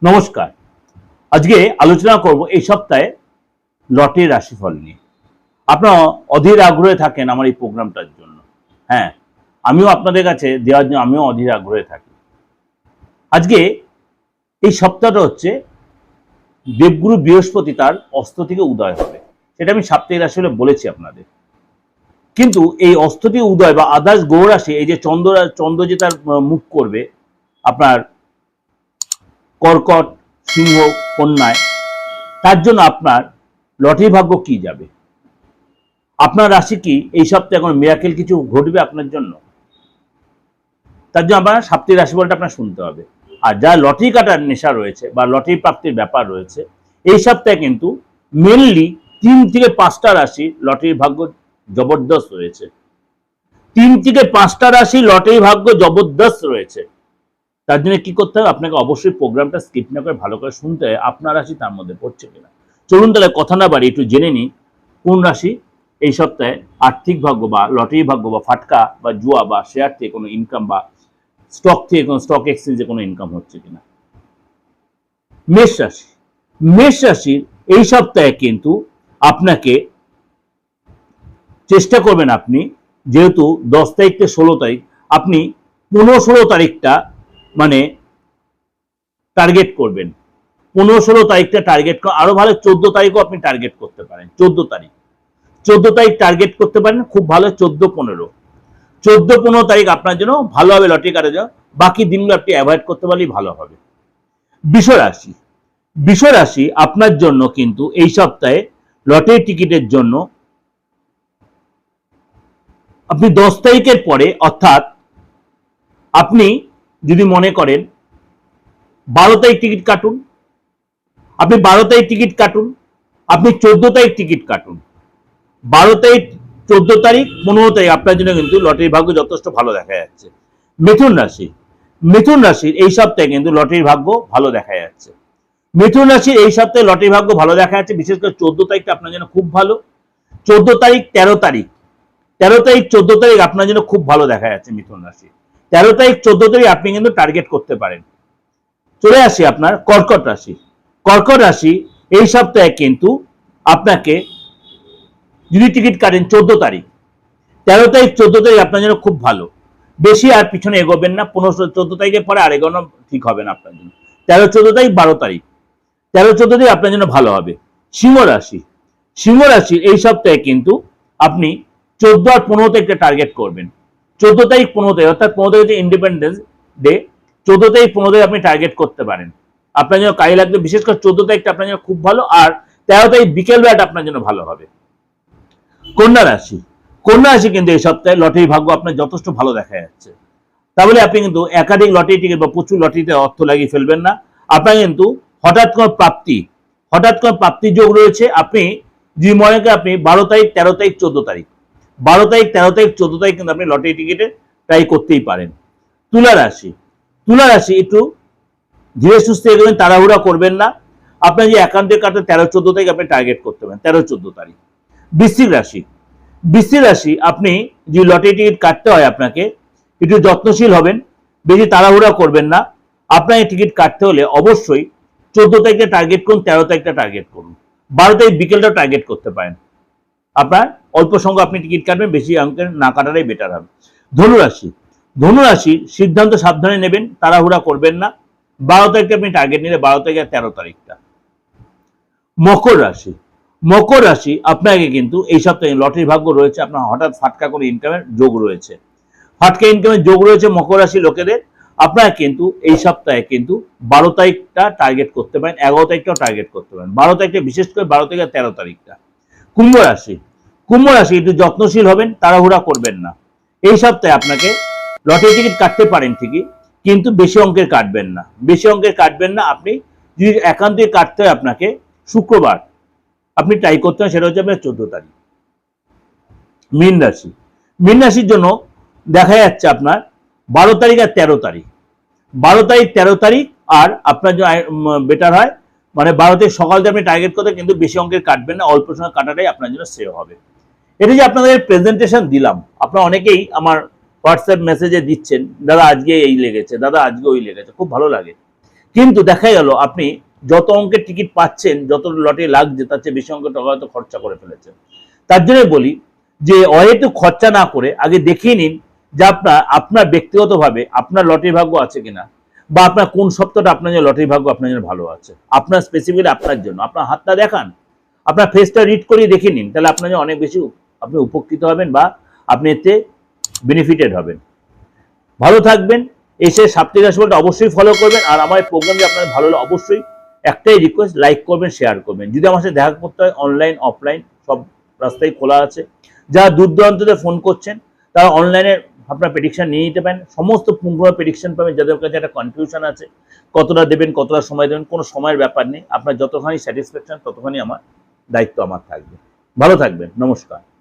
নমস্কার। আজকে আলোচনা করব এই সপ্তাহে লটারির রাশিফল নিয়ে। আপনারা অধীর আগ্রহে থাকেন আমার এই প্রোগ্রামটার জন্য। হ্যাঁ, আমিও আপনাদের কাছে দেওয়ার জন্য আমিও অধীর আগ্রহে থাকি। আজকে এই সপ্তাহটা হচ্ছে দেবগুরু বৃহস্পতি তার অস্ত থেকে উদয় হবে। সেটা আমি সাপ্তাহিক রাশিফলে বলেছি আপনাদের। কিন্তু এই অস্ত থেকে উদয় বা আদার্স গ্রহ রাশি, এই যে চন্দ্র যে তার মুখ করবে আপনার কর্কট, সিংহ, কন্যায়, তার জন্য আপনার লটারি ভাগ্য কি যাবে? আপনার রাশি কি এই সপ্তাহে এখন মিরাকেল কিছু ঘটবে আপনার জন্য? তার জন্য আপনার সাপ্তাহিক রাশিফলটা আপনার শুনতে হবে। আর যা লটারি কাটার নেশা রয়েছে বা লটারি প্রাপ্তির ব্যাপার রয়েছে, এই সপ্তাহে কিন্তু মেনলি 3 থেকে 5টা রাশি লটারির ভাগ্য জবরদস্ত রয়েছে। 3 থেকে 5টা রাশি লটারি ভাগ্য জবরদস্ত রয়েছে। তার জন্য কি করতে হবে? আপনাকে অবশ্যই প্রোগ্রামটা স্কিপ না করে ভালো করে শুনতে হয় আপনার রাশি তার মধ্যে পড়ছে কিনা। চলুন তাহলে কথা না বাড়ি একটু জেনে নিই কোন রাশি এই সপ্তাহে আর্থিক ভাগ্য বা লটারি ভাগ্য বা ফাটকা বা জুয়া বা শেয়ার থেকে কোনো ইনকাম বা স্টক থেকে কোনো স্টক এক্সচেঞ্জে কোনো ইনকাম হচ্ছে কিনা। মেষ রাশি। মেষ রাশির এই সপ্তাহে কিন্তু আপনাকে চেষ্টা করবেন, আপনি যেহেতু 10 তারিখ থেকে 16 তারিখ, আপনি 15-16 তারিখটা মানে টার্গেট করবেন। 15-16 তারিখটা টার্গেট করা আরো ভালো। 14 তারিখও আপনি টার্গেট করতে পারেন। 14 তারিখ টার্গেট করতে পারেন, খুব ভালো। 14-15 তারিখ আপনার জন্য ভালো হবে লটারি কাটার জন্য। বাকি দিনগুলো আপনি অ্যাভয়েড করতে পারলেই ভালো হবে। বৃষ রাশি। বৃষ রাশি আপনার জন্য কিন্তু এই সপ্তাহে লটারি টিকিটের জন্য আপনি 10 তারিখের পরে, অর্থাৎ আপনি যদি মনে করেন 12 তারিখ টিকিট কাটুন, আপনি 12 তারিখ টিকিট কাটুন, আপনি 14 তারিখ টিকিট কাটুন। 12 তারিখ, 14 তারিখ, 15 তারিখ আপনার জন্য কিন্তু লটারি ভাগ্য যথেষ্ট ভালো দেখা যাচ্ছে। মিথুন রাশি। মিথুন রাশির এই সপ্তাহে কিন্তু লটারি ভাগ্য ভালো দেখা যাচ্ছে। মিথুন রাশির এই সপ্তাহে লটারি ভাগ্য ভালো দেখা যাচ্ছে। বিশেষ করে 14 তারিখটা আপনার জন্য খুব ভালো। 14 তারিখ, 13 তারিখ, 13 তারিখ, 14 তারিখ আপনার জন্য খুব ভালো দেখা যাচ্ছে মিথুন রাশি। 13 তারিখ, 14 তারিখ আপনি কিন্তু টার্গেট করতে পারেন। চলে আসি আপনার কর্কট রাশি। কর্কট রাশি এই সপ্তাহে কিন্তু আপনাকে যদি টিকিট কাটেন 14 তারিখ, 13 তারিখ, 14 তারিখ আপনার জন্য খুব ভালো। বেশি আর পিছনে এগোবেন না। 15-14 তারিখের পরে আর এগোনো ঠিক হবে না আপনার জন্য। 13-14 তারিখ, 12 তারিখ, 13-14 তারিখ আপনার জন্য ভালো হবে। সিংহ রাশি। সিংহ রাশির এই সপ্তাহে কিন্তু আপনি 14 আর 15 তারিখটা টার্গেট করবেন। 14 তারিখ, 15 তারিখ, অর্থাৎ 15 তারিখ হচ্ছে ইন্ডিপেন্ডেন্স ডে। 14 তারিখ, 15 তারিখ আপনি টার্গেট করতে পারেন। আপনার জন্য কাজে লাগবে। বিশেষ করে 14 তারিখটা আপনার জন্য খুব ভালো। আর 13 তারিখ বিকেল বেলাটা আপনার জন্য ভালো হবে। কন্যা রাশি। কন্যা রাশি কিন্তু এই সপ্তাহে লটারি ভাগ্য আপনার যথেষ্ট ভালো দেখা যাচ্ছে। তাহলে আপনি কিন্তু একাধিক লটারি টিকিট বা প্রচুর লটারিতে অর্থ লাগিয়ে ফেলবেন না। আপনার কিন্তু হঠাৎ কোনো প্রাপ্তি যোগ রয়েছে। আপনি যদি মনে করেন আপনি 12 তারিখ, 13 তারিখ, 14 তারিখ, 12 তারিখ, 13 তারিখ, 14 তারিখ কিন্তু আপনি লটারি টিকিটে ট্রাই করতেই পারেন। তুলা রাশি। তুলা রাশি একটু ধীরে সুস্থে এগোবেন, তাড়াহুড়া করবেন না। আপনার যে একান্তের কাটে 13-14 তারিখ আপনি টার্গেট করতে পারেন। 13-14 তারিখ। বৃশ্চিক রাশি। বৃশ্চিক রাশি আপনি যে লটারি টিকিট কাটতে হয় আপনাকে একটু যত্নশীল হবেন, বেশি তাড়াহুড়া করবেন না। আপনার এই টিকিট কাটতে হলে অবশ্যই 14 তারিখে টার্গেট করুন, 13 তারিখটা টার্গেট করুন, 12 তারিখ বিকেলটা টার্গেট করতে পারেন। আপনার অল্প সংখ্যক আপনি টিকিট কাটবেন, বেশি অঙ্কের না কাটাটাই বেটার হবে। ধনুরাশি। ধনুরাশির সিদ্ধান্ত সাবধানে নেবেন, তাড়াহুড়া করবেন না। 12 তারিখে আপনি টার্গেট নিলে 12 তারিখ আর 13 তারিখটা। মকর রাশি। মকর রাশি আপনাকে কিন্তু এই সপ্তাহে লটারি ভাগ্য রয়েছে, আপনার হঠাৎ ফাটকা করে ইনকামের যোগ রয়েছে। ফাটকা ইনকামের যোগ রয়েছে মকর রাশি লোকেদের। আপনারা কিন্তু এই সপ্তাহে কিন্তু 12 তারিখটা টার্গেট করতে পারেন, 11 তারিখটাও টার্গেট করতে পারেন। 12 তারিখটা বিশেষ করে 12 তারিখ আর 13 তারিখটা। কুম্ভ রাশি। কুম্ভ রাশি একটু যত্নশীল হবেন, তাড়াহুড়া করবেন না। এই সপ্তাহে আপনাকে লটারি টিকিট কাটতে পারেন ঠিকই, কিন্তু বেশি অঙ্কের কাটবেন না। বেশি অঙ্কের কাটবেন না। আপনি যদি একান্তে কাটতে হয় আপনাকে শুক্রবার আপনি ট্রাই করতে হয়, সেটা হচ্ছে আপনার 14 তারিখ। মীন রাশি। মীন রাশির জন্য দেখা যাচ্ছে আপনার 12 তারিখ আর 13 তারিখ, 12 তারিখ, 13 তারিখ আর আপনার যে বেটার হয় মানে 12 তারিখ সকাল থেকে আপনি টার্গেট করতে, কিন্তু বেশি অঙ্কের কাটবেন না, অল্প সময় কাটাটাই আপনার জন্য সেভ হবে। এটা যে আপনাদের প্রেজেন্টেশন দিলাম, আপনারা অনেকেই আমার হোয়াটসঅ্যাপ মেসেজে দিচ্ছেন, দাদা আজকে এই লেগেছে, দাদা আজকে ওই লেগেছে, খুব ভালো লাগে। কিন্তু দেখা গেল আপনি যত অঙ্কের টিকিট পাচ্ছেন, যত লটে লাগছে, তার চেয়ে বেশি অঙ্কের টাকা হয়তো খরচা করে ফেলেছেন। তার জন্য বলি যে অহেতু খরচা না করে আগে দেখিয়ে নিন যে আপনার ব্যক্তিগতভাবে আপনার লটারি ভাগ্য আছে কিনা, বা আপনার কোন সপ্তাহটা আপনার জন্য লটারি ভাগ্য আপনার জন্য ভালো আছে, আপনার স্পেসিফিকলি আপনার জন্য। আপনার হাতটা দেখান, আপনার ফেসটা রিড করিয়ে দেখে নিন, তাহলে আপনার জন্য অনেক বেশি আপনি উপকৃত হবেন বা আপনি এতে বেনিফিটেড হবেন। ভালো থাকবেন। এসে সাপ্তাহিক রাশিফলটা অবশ্যই ফলো করবেন। আর আমার প্রোগ্রাম যদি আপনার ভালো হলে অবশ্যই একটাই রিকোয়েস্ট, লাইক করবেন, শেয়ার করবেন। যদি আমার সাথে দেখা করতে হয়, অনলাইন অফলাইন সব রাস্তাই খোলা আছে। যারা দূর দূরান্ততে ফোন করছেন তারা অনলাইনে আপনার প্রেডিকশন নিয়ে নিতে পারেন। সমস্ত পুঙ্খানুপুঙ্খ প্রেডিকশন পাবেন। যাদের কাছে একটা কনফিউশন আছে কতটা দেবেন, কতটা সময় দেবেন, কোনো সময়ের ব্যাপার নেই। আপনার যতখানি স্যাটিসফ্যাকশন ততখানি আমার দায়িত্ব আমার থাকবে। ভালো থাকবেন। নমস্কার।